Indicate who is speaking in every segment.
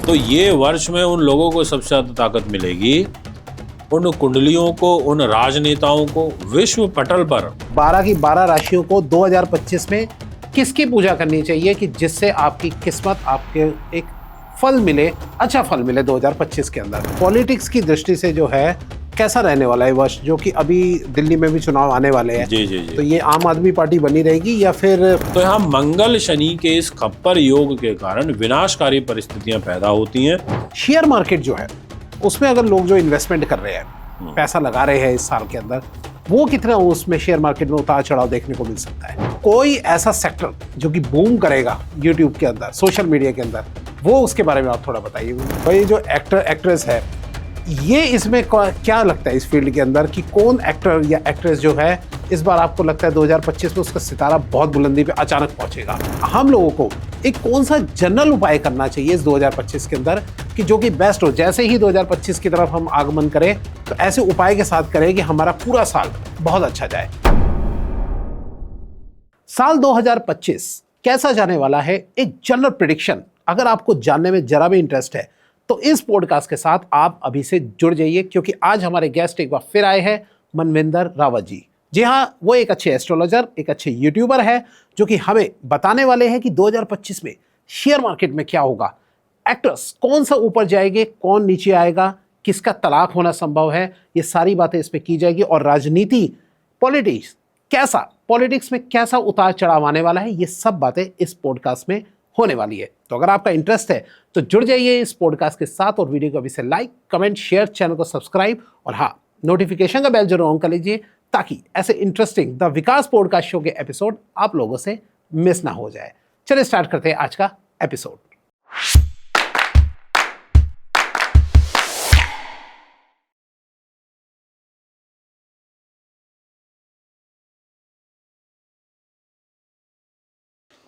Speaker 1: तो ये वर्ष में उन लोगों को सबसे ज्यादा ताकत मिलेगी, उन कुंडलियों को, उन राजनेताओं को विश्व पटल पर
Speaker 2: 12 की 12 राशियों को 2025 में किसकी पूजा करनी चाहिए कि जिससे आपकी किस्मत, आपके एक फल मिले, अच्छा फल मिले 2025 के अंदर। पॉलिटिक्स की दृष्टि से जो है कैसा रहने वाला है वर्ष, जो कि अभी दिल्ली में भी चुनाव आने वाले हैं।
Speaker 1: जी जी जी।
Speaker 2: तो ये आम आदमी पार्टी बनी रहेगी या फिर?
Speaker 1: तो यहाँ मंगल शनि के इस खप्पर योग के कारण विनाशकारी परिस्थितियां पैदा होती हैं।
Speaker 2: शेयर मार्केट जो है उसमें अगर लोग जो इन्वेस्टमेंट कर रहे हैं, पैसा लगा रहे हैं इस साल के अंदर, वो कितना उसमें शेयर मार्केट में उतार चढ़ाव देखने को मिल सकता है? कोई ऐसा सेक्टर जो कि बूम करेगा यूट्यूब के अंदर, सोशल मीडिया के अंदर, वो उसके बारे में आप थोड़ा बताइए। भाई जो एक्टर एक्ट्रेस है, ये इसमें क्या लगता है इस फील्ड के अंदर कि कौन एक्टर या एक्ट्रेस जो है इस बार आपको लगता है 2025 में उसका सितारा बहुत बुलंदी पे अचानक पहुंचेगा? हम लोगों को एक कौन सा जनरल उपाय करना चाहिए इस 2025 के अंदर कि जो कि बेस्ट हो? जैसे ही 2025 की तरफ हम आगमन करें तो ऐसे उपाय के साथ करें कि हमारा पूरा साल बहुत अच्छा जाए। साल 2025 कैसा जाने वाला है, एक जनरल प्रेडिक्शन अगर आपको जानने में जरा भी इंटरेस्ट है तो इस पॉडकास्ट के साथ आप अभी से जुड़ जाइए, क्योंकि आज हमारे गेस्ट एक बार फिर आए हैं, मनविंदर रावत जी। जी हाँ, वो एक अच्छे एस्ट्रोलॉजर, एक अच्छे यूट्यूबर है जो कि हमें बताने वाले हैं कि 2025 में शेयर मार्केट में क्या होगा, एक्टर्स कौन सा ऊपर जाएंगे, कौन नीचे आएगा, किसका तलाक होना संभव है, ये सारी बातें इस पर की जाएगी। और राजनीति, पॉलिटिक्स में कैसा उतार चढ़ाव आने वाला है, ये सब बातें इस पॉडकास्ट में होने वाली है। तो अगर आपका इंटरेस्ट है तो जुड़ जाइए इस पॉडकास्ट के साथ और वीडियो को अभी से लाइक, कमेंट, शेयर, चैनल को सब्सक्राइब और हाँ, नोटिफिकेशन का बेल जरूर ऑन कर लीजिए ताकि ऐसे interesting the Vikas podcast show के एपिसोड आप लोगों से मिस ना हो जाए। चलिए स्टार्ट करते हैं आज का एपिसोड।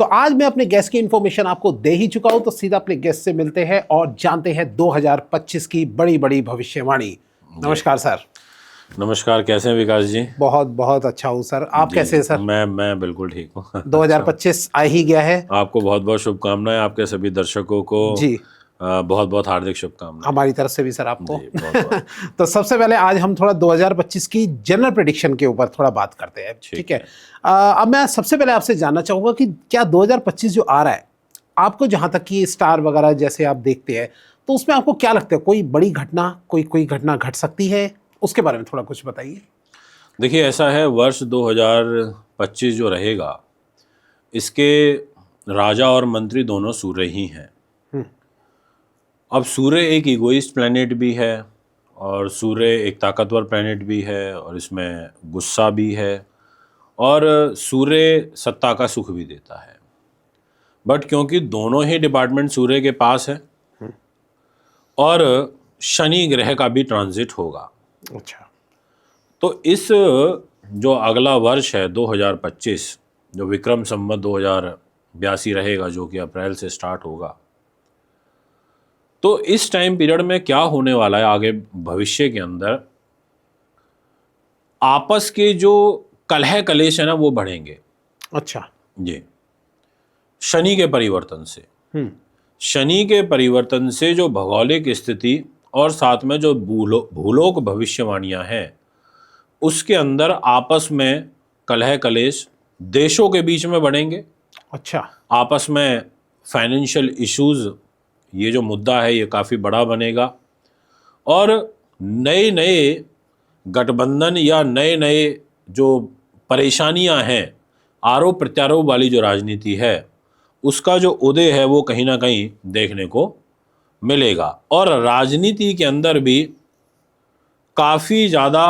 Speaker 2: तो आज मैं अपने गेस्ट की इंफॉर्मेशन आपको दे ही चुका हूं, तो सीधा अपने गेस्ट से मिलते हैं और जानते हैं 2025 की बड़ी बड़ी भविष्यवाणी। नमस्कार सर।
Speaker 1: नमस्कार, कैसे हैं विकास जी?
Speaker 2: बहुत बहुत अच्छा हूं सर, आप कैसे हैं सर?
Speaker 1: मैं बिल्कुल ठीक हूँ।
Speaker 2: 2025 आ ही गया है।
Speaker 1: आपको बहुत बहुत शुभकामनाएं, आपके सभी दर्शकों को
Speaker 2: जी
Speaker 1: बहुत बहुत हार्दिक शुभकामनाएं
Speaker 2: हमारी तरफ से भी सर आपको।
Speaker 1: बहुत बहुत।
Speaker 2: तो सबसे पहले आज हम थोड़ा 2025 की जनरल प्रेडिक्शन के ऊपर थोड़ा बात करते हैं, ठीक है? अब मैं सबसे पहले आपसे जानना चाहूँगा कि क्या 2025 जो आ रहा है, आपको जहाँ तक कि स्टार वगैरह जैसे आप देखते हैं, तो उसमें आपको क्या लगता है, कोई बड़ी घटना, कोई घटना घट सकती है? उसके बारे में थोड़ा कुछ बताइए।
Speaker 1: देखिए, ऐसा है, वर्ष 2025 जो रहेगा, इसके राजा और मंत्री दोनों सूर्य ही हैं। अब सूर्य एक इगोइस्ट प्लैनेट भी है और सूर्य एक ताकतवर प्लैनेट भी है और इसमें गुस्सा भी है और सूर्य सत्ता का सुख भी देता है। बट क्योंकि दोनों ही डिपार्टमेंट सूर्य के पास है और शनि ग्रह का भी ट्रांजिट होगा,
Speaker 2: अच्छा,
Speaker 1: तो इस जो अगला वर्ष है 2025, जो विक्रम संवत 2082 रहेगा, जो कि अप्रैल से स्टार्ट होगा, तो इस टाइम पीरियड में क्या होने वाला है आगे भविष्य के अंदर, आपस के जो कलह कलेश है ना, वो बढ़ेंगे।
Speaker 2: अच्छा
Speaker 1: जी, शनि के परिवर्तन से, शनि के परिवर्तन से जो भौगोलिक स्थिति और साथ में जो भूलोक भविष्यवाणियां हैं, उसके अंदर आपस में कलह कलेश देशों के बीच में बढ़ेंगे।
Speaker 2: अच्छा,
Speaker 1: आपस में फाइनेंशियल इश्यूज, ये जो मुद्दा है ये काफ़ी बड़ा बनेगा और नए नए गठबंधन या नए नए जो परेशानियां हैं, आरोप प्रत्यारोप वाली जो राजनीति है, उसका जो उदय है वो कहीं ना कहीं देखने को मिलेगा। और राजनीति के अंदर भी काफ़ी ज़्यादा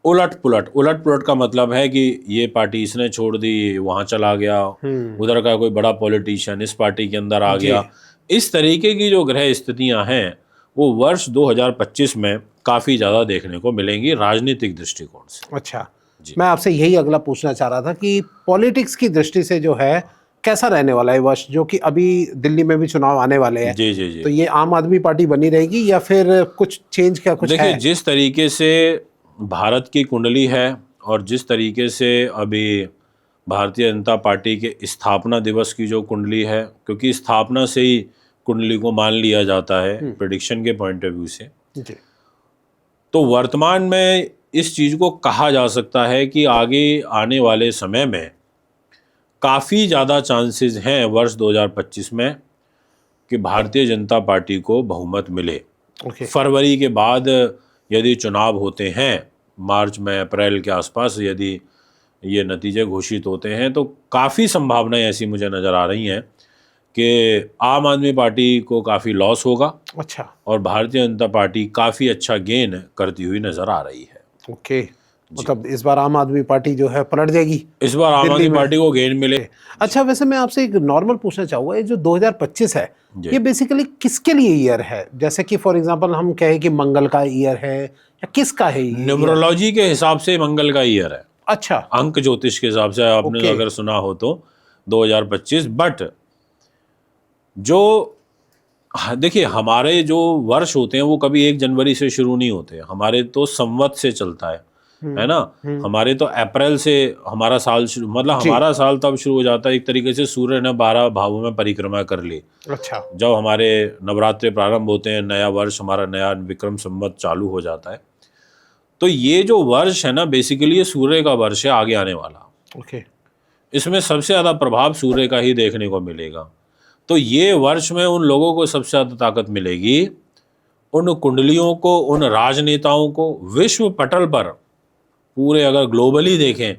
Speaker 1: उलट पुलट का मतलब है कि ये पार्टी इसने छोड़ दी, वहाँ चला गया, उधर का कोई बड़ा पॉलिटिशियन इस पार्टी के अंदर आ गया। इस तरीके की जो ग्रह स्थितियां हैं वो वर्ष 2025 में काफ़ी ज़्यादा देखने को मिलेंगी राजनीतिक दृष्टिकोण से।
Speaker 2: अच्छा, मैं आपसे यही अगला पूछना चाह रहा था कि पॉलिटिक्स की दृष्टि से जो है कैसा रहने वाला है वर्ष, जो कि अभी दिल्ली में भी चुनाव आने वाले हैं।
Speaker 1: जी जी जी।
Speaker 2: तो ये आम आदमी पार्टी बनी रहेगी या फिर कुछ चेंज का कुछ है?
Speaker 1: देखिए, जिस तरीके से भारत की कुंडली है और जिस तरीके से अभी भारतीय जनता पार्टी के स्थापना दिवस की जो कुंडली है, क्योंकि स्थापना से ही कुंडली को मान लिया जाता है प्रेडिक्शन के पॉइंट ऑफ व्यू से,
Speaker 2: जी
Speaker 1: तो वर्तमान में इस चीज़ को कहा जा सकता है कि आगे आने वाले समय में काफ़ी ज़्यादा चांसेस हैं वर्ष 2025 में कि भारतीय जनता पार्टी को बहुमत मिले।
Speaker 2: ओके
Speaker 1: फरवरी के बाद यदि चुनाव होते हैं, मार्च में अप्रैल के आसपास यदि ये नतीजे घोषित होते हैं, तो काफ़ी संभावनाएं ऐसी मुझे नज़र आ रही हैं कि आम आदमी पार्टी को काफ़ी लॉस होगा
Speaker 2: अच्छा
Speaker 1: और भारतीय जनता पार्टी काफ़ी अच्छा गेन करती हुई नज़र आ रही है।
Speaker 2: ओके मतलब इस बार आम आदमी पार्टी जो है पलट जाएगी,
Speaker 1: इस बार आम आदमी पार्टी को गेन मिले।
Speaker 2: अच्छा वैसे मैं आपसे एक नॉर्मल पूछना चाहूँगा, ये जो 2025 है ये बेसिकली किसके लिए ईयर है? जैसे कि फॉर एग्जांपल हम कहें कि मंगल का ईयर है या किसका है ये?
Speaker 1: न्यूमरोलॉजी के हिसाब से मंगल का ईयर है,
Speaker 2: अच्छा
Speaker 1: अंक ज्योतिष के हिसाब से आपने अगर सुना हो तो 2025। बट जो देखिए हमारे जो वर्ष होते हैं वो कभी 1 जनवरी से शुरू नहीं होते, हमारे तो संवत से चलता है ना। हमारे तो अप्रैल से हमारा साल शुरू, मतलब हमारा साल तब शुरू हो जाता है एक तरीके से सूर्य ने 12 भावों में परिक्रमा कर ली।
Speaker 2: अच्छा
Speaker 1: जब हमारे नवरात्रे प्रारंभ होते हैं, नया वर्ष हमारा नया विक्रम संवत चालू हो जाता है, तो ये जो वर्ष है ना बेसिकली ये सूर्य का वर्ष है आगे आने वाला।
Speaker 2: ओके
Speaker 1: इसमें सबसे ज़्यादा प्रभाव सूर्य का ही देखने को मिलेगा। तो ये वर्ष में उन लोगों को सबसे ज़्यादा ताकत मिलेगी, उन कुंडलियों को, उन राजनेताओं को, विश्व पटल पर पूरे अगर ग्लोबली देखें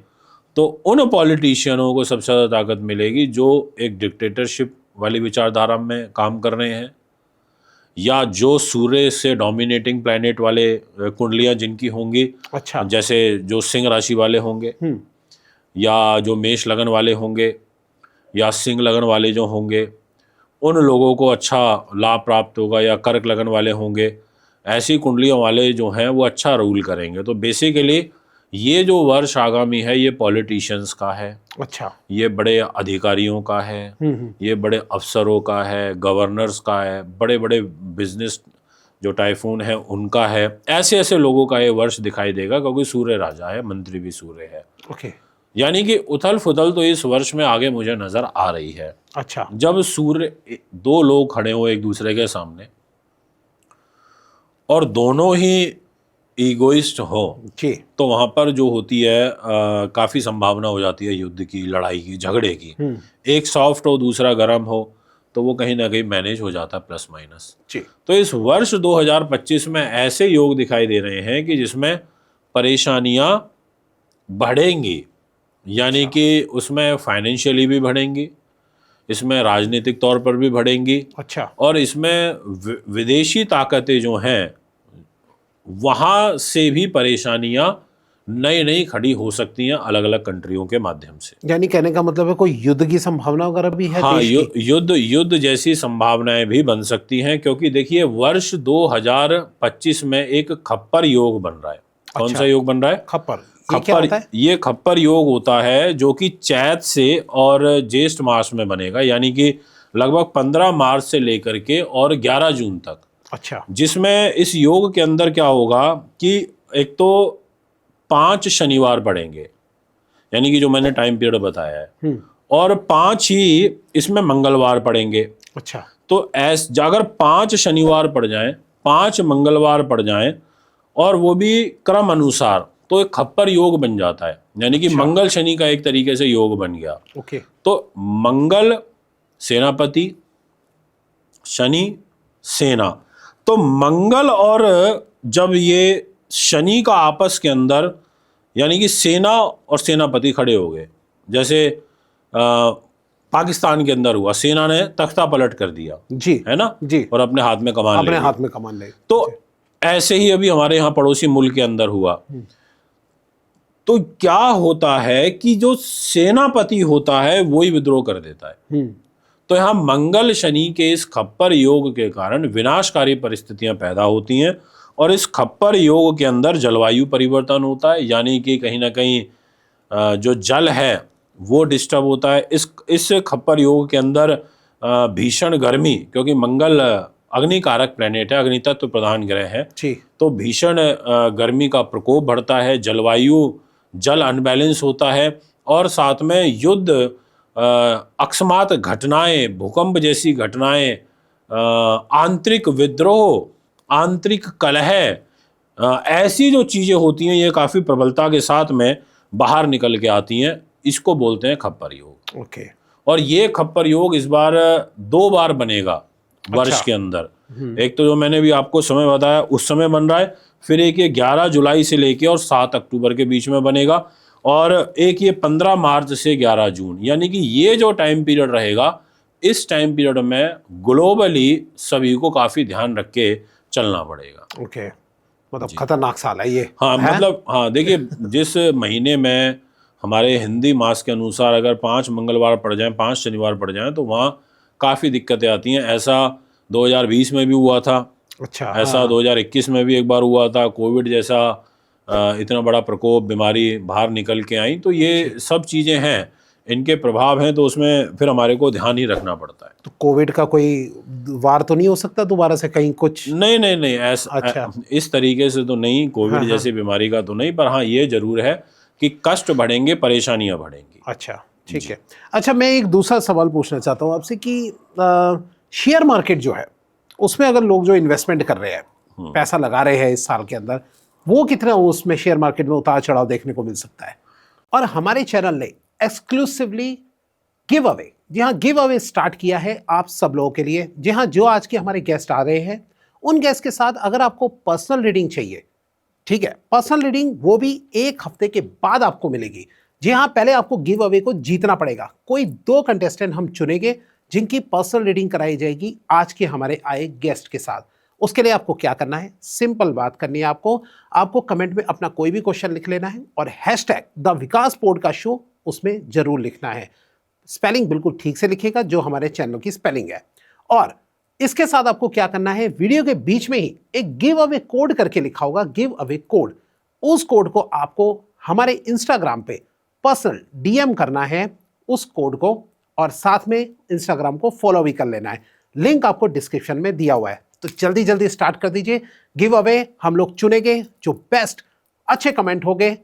Speaker 1: तो उन पॉलिटिशियनों को सबसे ज़्यादा ताकत मिलेगी जो एक डिक्टेटरशिप वाली विचारधारा में काम कर रहे हैं, या जो सूर्य से डोमिनेटिंग प्लैनेट वाले कुंडलियाँ जिनकी होंगी,
Speaker 2: अच्छा
Speaker 1: जैसे जो सिंह राशि वाले होंगे, या जो मेष लगन वाले होंगे, या सिंह लगन वाले जो होंगे उन लोगों को अच्छा लाभ प्राप्त होगा, या कर्क लगन वाले होंगे, ऐसी कुंडलियों वाले जो हैं वो अच्छा रूल करेंगे। तो बेसिकली ये जो वर्ष आगामी है ये पॉलिटिशियंस का है,
Speaker 2: अच्छा
Speaker 1: ये बड़े अधिकारियों का है, ये बड़े अफसरों का है, गवर्नर्स का है, बड़े बड़े बिजनेस जो टाइफून है उनका है, ऐसे ऐसे लोगों का ये वर्ष दिखाई देगा क्योंकि सूर्य राजा है, मंत्री भी सूर्य है।
Speaker 2: ओके
Speaker 1: यानी कि उथल फुथल तो इस वर्ष में आगे मुझे नजर आ रही है।
Speaker 2: अच्छा
Speaker 1: जब सूर्य, 2 लोग खड़े हो एक दूसरे के सामने और दोनों ही ईगोइस्ट हो,
Speaker 2: जी
Speaker 1: तो वहां पर जो होती है काफी संभावना हो जाती है युद्ध की, लड़ाई की, झगड़े की। एक सॉफ्ट हो दूसरा गर्म हो तो वो कहीं ना कहीं मैनेज हो जाता है प्लस माइनस।
Speaker 2: जी
Speaker 1: तो इस वर्ष 2025 में ऐसे योग दिखाई दे रहे हैं कि जिसमें परेशानियां बढ़ेंगी, यानी कि उसमें फाइनेंशियली भी बढ़ेंगी, इसमें राजनीतिक तौर पर भी बढ़ेंगी,
Speaker 2: अच्छा
Speaker 1: और इसमें विदेशी ताकतें जो हैं वहाँ से भी परेशानियां नई नई खड़ी हो सकती हैं अलग अलग कंट्रियों के माध्यम से।
Speaker 2: यानी कहने का मतलब है कोई युद्ध की संभावना वगैरह भी है?
Speaker 1: हाँ,
Speaker 2: देश की?
Speaker 1: युद्ध जैसी संभावनाएं भी बन सकती हैं, क्योंकि देखिए वर्ष 2025 में एक खप्पर योग बन रहा है। कौन सा योग बन रहा है?
Speaker 2: खप्पर। ये क्या होता है?
Speaker 1: ये खप्पर योग होता है जो कि चैत से और ज्येष्ठ मास में बनेगा, यानी कि लगभग 15 मार्च से लेकर के और 11 जून तक।
Speaker 2: अच्छा
Speaker 1: जिसमें इस योग के अंदर क्या होगा कि एक तो 5 शनिवार पड़ेंगे, यानी कि जो मैंने टाइम पीरियड बताया है, और 5 ही इसमें मंगलवार पड़ेंगे।
Speaker 2: अच्छा
Speaker 1: तो अगर 5 शनिवार पड़ जाएं, 5 मंगलवार पड़ जाएं और वो भी क्रम अनुसार, तो एक खप्पर योग बन जाता है, यानी कि मंगल शनि का एक तरीके से योग बन गया।
Speaker 2: ओके
Speaker 1: तो मंगल सेनापति, शनि सेना, तो मंगल और जब ये शनि का आपस के अंदर, यानी कि सेना और सेनापति खड़े हो गए, जैसे पाकिस्तान के अंदर हुआ, सेना ने तख्ता पलट कर दिया,
Speaker 2: जी
Speaker 1: है ना
Speaker 2: जी,
Speaker 1: और अपने हाथ में कमान ले
Speaker 2: अपने
Speaker 1: ली।
Speaker 2: हाथ में कमान ले।
Speaker 1: तो ऐसे ही अभी हमारे यहाँ पड़ोसी मुल्क के अंदर हुआ। तो क्या होता है कि जो सेनापति होता है वही विद्रोह कर देता है। तो यहाँ मंगल शनि के इस खप्पर योग के कारण विनाशकारी परिस्थितियां पैदा होती हैं, और इस खप्पर योग के अंदर जलवायु परिवर्तन होता है, यानी कि कहीं ना कहीं जो जल है वो डिस्टर्ब होता है। इस खप्पर योग के अंदर भीषण गर्मी, क्योंकि मंगल अग्नि कारक प्लैनेट है, अग्नि तत्व प्रधान ग्रह है, तो भीषण गर्मी का प्रकोप बढ़ता है, जलवायु जल अनबैलेंस होता है, और साथ में युद्ध, अकस्मात घटनाएं, भूकंप जैसी घटनाएं, आंतरिक विद्रोह, आंतरिक कलह, ऐसी जो चीज़ें होती हैं ये काफ़ी प्रबलता के साथ में बाहर निकल के आती हैं। इसको बोलते हैं खप्पर योग।
Speaker 2: ओके।
Speaker 1: और ये खप्पर योग इस बार 2 बार बनेगा वर्ष के अंदर। एक तो जो मैंने भी आपको समय बताया उस समय बन रहा है, फिर एक ये 11 जुलाई से लेके और 7 अक्टूबर के बीच में बनेगा, और एक ये 15 मार्च से 11 जून, यानी कि ये जो टाइम पीरियड रहेगा, इस टाइम पीरियड में ग्लोबली सभी को काफ़ी ध्यान रख के चलना पड़ेगा।
Speaker 2: ओके, मतलब खतरनाक साल है ये।
Speaker 1: हाँ, मतलब हाँ, देखिए जिस महीने में हमारे हिंदी मास के अनुसार अगर 5 मंगलवार पड़ जाएं, 5 शनिवार पड़ जाएं, तो वहाँ काफ़ी दिक्कतें आती हैं। ऐसा 2020 में भी हुआ था,
Speaker 2: अच्छा।
Speaker 1: ऐसा 2021 में भी एक बार हुआ था। कोविड जैसा इतना बड़ा प्रकोप, बीमारी बाहर निकल के आई, तो ये सब चीज़ें हैं, इनके प्रभाव हैं, तो उसमें फिर हमारे को ध्यान ही रखना पड़ता है।
Speaker 2: तो कोविड का कोई वार तो नहीं हो सकता दोबारा से कहीं कुछ?
Speaker 1: नहीं नहीं नहीं, ऐसा
Speaker 2: अच्छा।
Speaker 1: इस तरीके से तो नहीं, कोविड जैसी बीमारी का तो नहीं, पर हाँ ये जरूर है कि कष्ट बढ़ेंगे, परेशानियां बढ़ेंगी।
Speaker 2: अच्छा, ठीक है। अच्छा, मैं एक दूसरा सवाल पूछना चाहता हूँ आपसे कि शेयर मार्केट जो है उसमें अगर लोग जो इन्वेस्टमेंट कर रहे हैं, पैसा लगा रहे हैं इस साल के अंदर, वो कितना उसमें शेयर मार्केट में उतार चढ़ाव देखने को मिल सकता है? और हमारे चैनल ने एक्सक्लूसिवली गिव अवे, जी हाँ, गिव अवे स्टार्ट किया है आप सब लोगों के लिए। जी हाँ, जो आज के हमारे गेस्ट आ रहे हैं, उन गेस्ट के साथ अगर आपको पर्सनल रीडिंग चाहिए, ठीक है, पर्सनल रीडिंग वो भी 1 हफ्ते के बाद आपको मिलेगी। जी हाँ, पहले आपको गिव अवे को जीतना पड़ेगा। कोई 2 कंटेस्टेंट हम चुनेंगे जिनकी पर्सनल रीडिंग कराई जाएगी आज के हमारे आए गेस्ट के साथ। उसके लिए आपको क्या करना है, सिंपल बात करनी है आपको कमेंट में अपना कोई भी क्वेश्चन लिख लेना है और hashtag the Vikas podcast show उसमें जरूर लिखना है। स्पेलिंग बिल्कुल ठीक से लिखेगा जो हमारे चैनल की स्पेलिंग है। और इसके साथ आपको क्या करना है, वीडियो के बीच में ही एक गिव अवे कोड करके लिखा होगा, गिव अवे कोड। उस कोड को आपको हमारे इंस्टाग्राम पे पर्सनल डीएम करना है उस कोड को, और साथ में इंस्टाग्राम को फॉलो भी कर लेना है। लिंक आपको डिस्क्रिप्शन में दिया हुआ है। तो जल्दी जल्दी स्टार्ट कर दीजिए गिव अवे। हम लोग चुनेंगे जो बेस्ट अच्छे कमेंट होंगे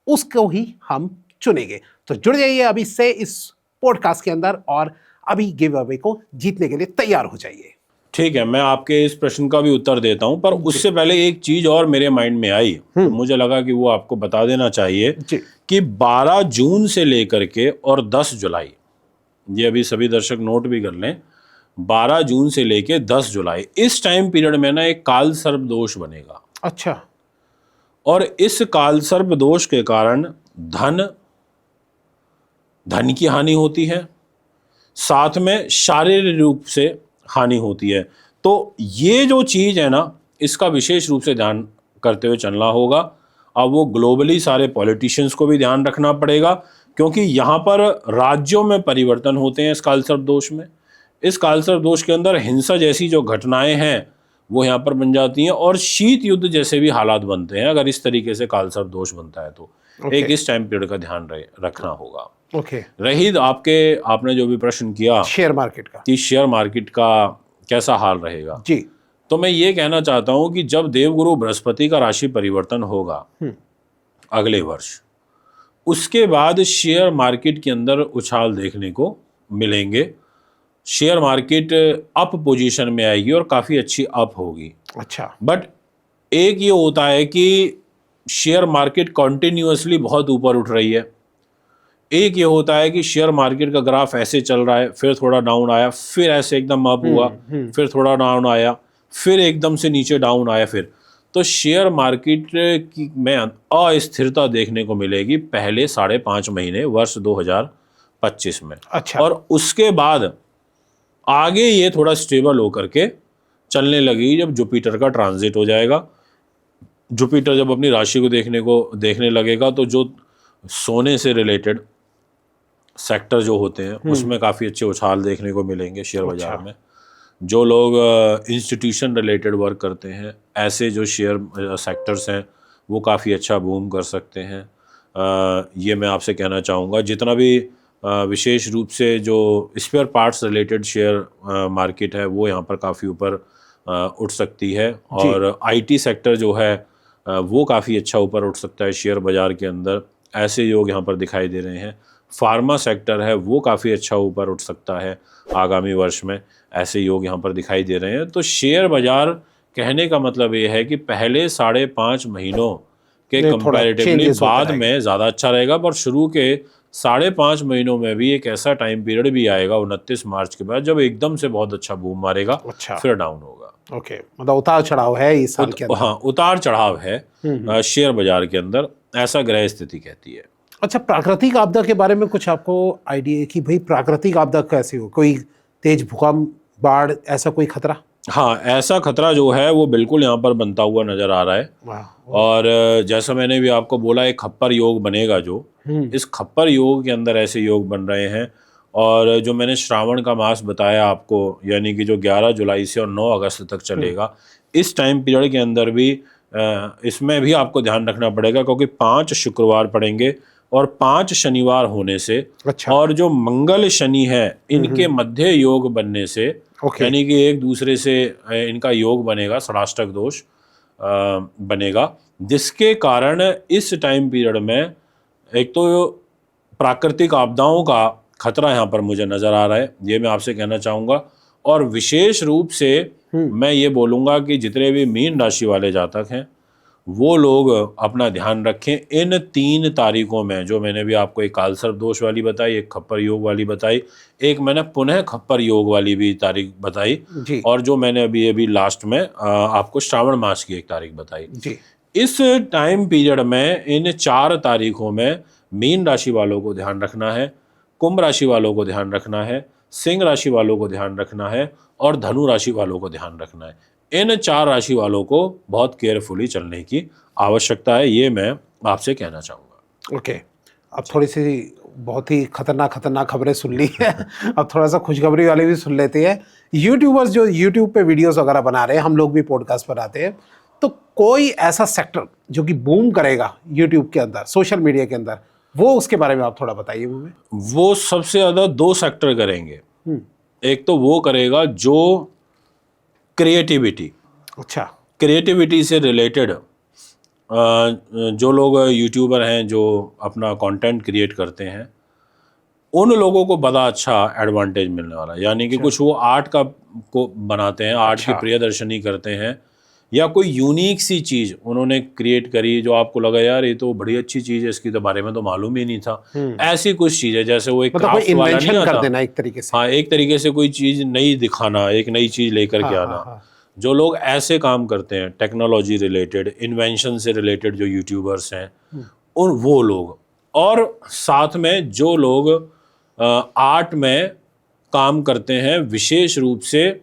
Speaker 2: उसको ही हम चुनेंगे। तो जुड़ जाइए अभी से इस पॉडकास्ट के अंदर और अभी गिव अवे को जीतने के लिए तैयार हो जाइए।
Speaker 1: ठीक है, मैं आपके इस प्रश्न का भी उत्तर देता हूं, पर उससे पहले एक चीज और मेरे माइंड में आई, मुझे लगा कि वो आपको बता देना चाहिए कि 12 जून से लेकर के और 10 जुलाई, ये अभी सभी दर्शक नोट भी कर लें, 12 जून से लेके 10 जुलाई इस टाइम पीरियड में ना एक काल सर्प दोष बनेगा।
Speaker 2: अच्छा।
Speaker 1: और इस काल सर्प दोष के कारण धन की हानि होती है, साथ में शारीरिक रूप से हानि होती है। तो ये जो चीज़ है ना, इसका विशेष रूप से ध्यान करते हुए चलना होगा। अब वो ग्लोबली सारे पॉलिटिशियंस को भी ध्यान रखना पड़ेगा, क्योंकि यहाँ पर राज्यों में परिवर्तन होते हैं इस कालसर्प दोष में। इस कालसर्प दोष के अंदर हिंसा जैसी जो घटनाएं हैं वो यहाँ पर बन जाती हैं, और शीत युद्ध जैसे भी हालात बनते हैं अगर इस तरीके से कालसर्प दोष बनता है तो। एक इस टाइम पीरियड का ध्यान रखना होगा। रही आपने जो भी प्रश्न किया
Speaker 2: शेयर मार्केट का,
Speaker 1: कि शेयर मार्केट का कैसा हाल रहेगा
Speaker 2: जी,
Speaker 1: तो मैं ये कहना चाहता हूं कि जब देवगुरु बृहस्पति का राशि परिवर्तन होगा अगले वर्ष, उसके बाद शेयर मार्केट के अंदर उछाल देखने को मिलेंगे। शेयर मार्केट अप पोजीशन में आएगी और काफ़ी अच्छी अप होगी।
Speaker 2: अच्छा।
Speaker 1: बट एक ये होता है कि शेयर मार्केट कॉन्टिन्यूसली बहुत ऊपर उठ रही है, एक ये होता है कि शेयर मार्केट का ग्राफ ऐसे चल रहा है, फिर थोड़ा डाउन आया, फिर ऐसे एकदम अप हुआ, फिर थोड़ा डाउन आया, फिर एकदम से नीचे डाउन आया। फिर तो शेयर मार्केट की में अस्थिरता देखने को मिलेगी पहले 5.5 महीने वर्ष 2025 में।
Speaker 2: अच्छा।
Speaker 1: और उसके बाद आगे ये थोड़ा स्टेबल होकर के चलने लगेगी जब जुपिटर का ट्रांजिट हो जाएगा। जुपिटर जब अपनी राशि को देखने लगेगा तो जो सोने से रिलेटेड सेक्टर जो होते हैं उसमें काफ़ी अच्छे उछाल देखने को मिलेंगे शेयर बाजार में। जो लोग इंस्टीट्यूशन रिलेटेड वर्क करते हैं, ऐसे जो शेयर सेक्टर्स हैं वो काफ़ी अच्छा बूम कर सकते हैं। ये मैं आपसे कहना चाहूँगा। जितना भी विशेष रूप से जो spare parts related share market है वो यहाँ पर काफ़ी ऊपर उठ सकती है, और आईटी सेक्टर जो है वो काफ़ी अच्छा ऊपर उठ सकता है शेयर बाज़ार के अंदर। ऐसे योग यहाँ पर दिखाई दे रहे हैं। फार्मा सेक्टर है वो काफ़ी अच्छा ऊपर उठ सकता है आगामी वर्ष में, ऐसे योग यहाँ पर दिखाई दे रहे हैं। तो शेयर बाजार कहने का मतलब ये है कि पहले 5.5 महीनों के
Speaker 2: ये थोड़ा
Speaker 1: कंपैरेटिवली
Speaker 2: changes होता
Speaker 1: बाद
Speaker 2: रहेगा।
Speaker 1: में ज़्यादा अच्छा रहेगा, पर शुरू के 5.5 महीनों में भी एक ऐसा टाइम पीरियड भी आएगा 29 मार्च के बाद जब एकदम से बहुत अच्छा बूम मारेगा,
Speaker 2: अच्छा।
Speaker 1: फिर डाउन होगा।
Speaker 2: ओके, मतलब उतार चढ़ाव है इस साल के अंदर।
Speaker 1: हाँ, उतार चढ़ाव है शेयर बाजार के अंदर, ऐसा ग्रह स्थिति कहती है।
Speaker 2: अच्छा, प्राकृतिक आपदा के बारे में कुछ आपको आइडिया है कि भाई प्राकृतिक आपदा कैसी हो, कोई तेज भूकंप, बाढ़, ऐसा कोई खतरा?
Speaker 1: हाँ, ऐसा खतरा जो है वो बिल्कुल यहाँ पर बनता हुआ नजर आ रहा है।
Speaker 2: वाह।
Speaker 1: और जैसा मैंने भी आपको बोला, एक खप्पर योग बनेगा जो, इस खप्पर योग के अंदर ऐसे योग बन रहे हैं। और जो मैंने श्रावण का मास बताया आपको, यानी कि जो 11 जुलाई से और 9 अगस्त तक चलेगा, इस टाइम पीरियड के अंदर भी इसमें भी आपको ध्यान रखना पड़ेगा, क्योंकि 5 शुक्रवार पड़ेंगे और 5 शनिवार होने से,
Speaker 2: अच्छा।
Speaker 1: और जो मंगल शनि है इनके मध्य योग बनने से,
Speaker 2: ओके।
Speaker 1: यानी कि एक दूसरे से इनका योग बनेगा, षडाष्टक दोष बनेगा, जिसके कारण इस टाइम पीरियड में एक तो प्राकृतिक आपदाओं का खतरा यहाँ पर मुझे नज़र आ रहा है, ये मैं आपसे कहना चाहूँगा। और विशेष रूप से मैं ये बोलूँगा कि जितने भी मीन राशि वाले जातक हैं वो लोग अपना ध्यान रखें। इन 3 तारीखों में, जो मैंने भी आपको एक कालसर्प दोष वाली बताई, एक खप्पर योग वाली बताई, एक मैंने पुनः खप्पर योग वाली भी तारीख बताई,
Speaker 2: जी।
Speaker 1: और जो मैंने अभी लास्ट में आपको श्रावण मास की एक तारीख बताई।
Speaker 2: जी।
Speaker 1: इस टाइम पीरियड में इन 4 तारीखों में मीन राशि वालों को ध्यान रखना है, कुंभ राशि वालों को ध्यान रखना है, सिंह राशि वालों को ध्यान रखना है, और धनु राशि वालों को ध्यान रखना है। इन 4 राशि वालों को बहुत केयरफुली चलने की आवश्यकता है, ये मैं आपसे कहना चाहूँगा।
Speaker 2: ओके, अब थोड़ी सी बहुत ही खतरनाक खबरें सुन ली है। अब थोड़ा सा खुशखबरी वाली भी सुन लेते हैं। यूट्यूबर्स जो यूट्यूब पे वीडियोस वगैरह बना रहे हैं, हम लोग भी पॉडकास्ट बनाते हैं, तो कोई ऐसा सेक्टर जो कि बूम करेगा यूट्यूब के अंदर, सोशल मीडिया के अंदर, वो उसके बारे में आप थोड़ा बताइए मुझे।
Speaker 1: वो सबसे ज़्यादा 2 सेक्टर करेंगे। एक तो वो करेगा जो क्रिएटिविटी से रिलेटेड, जो लोग यूट्यूबर हैं जो अपना कंटेंट क्रिएट करते हैं, उन लोगों को बड़ा अच्छा एडवांटेज मिलने वाला है। यानी कि कुछ वो आर्ट का को बनाते हैं, आर्ट की प्रियदर्शनी करते हैं, या कोई यूनिक सी चीज़ उन्होंने क्रिएट करी जो आपको लगा यार ये तो बड़ी अच्छी चीज़ है, इसकी तो बारे में तो मालूम ही नहीं था। ऐसी कुछ चीज़ है, जैसे वो एक
Speaker 2: मतलब कोई
Speaker 1: क्राफ्ट वाला
Speaker 2: इन्वेंशन
Speaker 1: नहीं
Speaker 2: कर
Speaker 1: आता,
Speaker 2: देना एक तरीके से।
Speaker 1: हाँ, एक तरीके से कोई चीज़ नई दिखाना, एक नई चीज़ लेकर के आना। जो लोग ऐसे काम करते हैं, टेक्नोलॉजी रिलेटेड, इन्वेंशन से रिलेटेड जो यूट्यूबर्स हैं, उन वो लोग, और साथ में जो लोग आर्ट में काम करते हैं, विशेष रूप से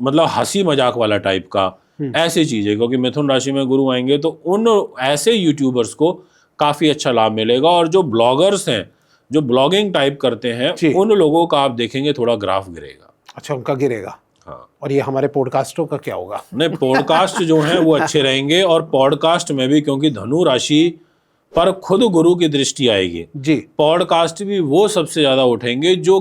Speaker 1: मतलब हंसी मजाक वाला टाइप का, ऐसी चीज़ें, क्योंकि मिथुन राशि में गुरु आएंगे तो उन ऐसे यूट्यूबर्स को काफ़ी अच्छा लाभ मिलेगा। और जो ब्लॉगर्स हैं, जो ब्लॉगिंग टाइप करते हैं, उन लोगों का आप देखेंगे थोड़ा ग्राफ गिरेगा।
Speaker 2: अच्छा, उनका गिरेगा।
Speaker 1: हाँ।
Speaker 2: और ये हमारे पॉडकास्टों का क्या होगा?
Speaker 1: नहीं, पॉडकास्ट जो हैं वो अच्छे रहेंगे, और पॉडकास्ट में भी, क्योंकि धनु राशि पर खुद गुरु की दृष्टि आएगी
Speaker 2: जी,
Speaker 1: पॉडकास्ट भी वो सबसे ज़्यादा उठेंगे जो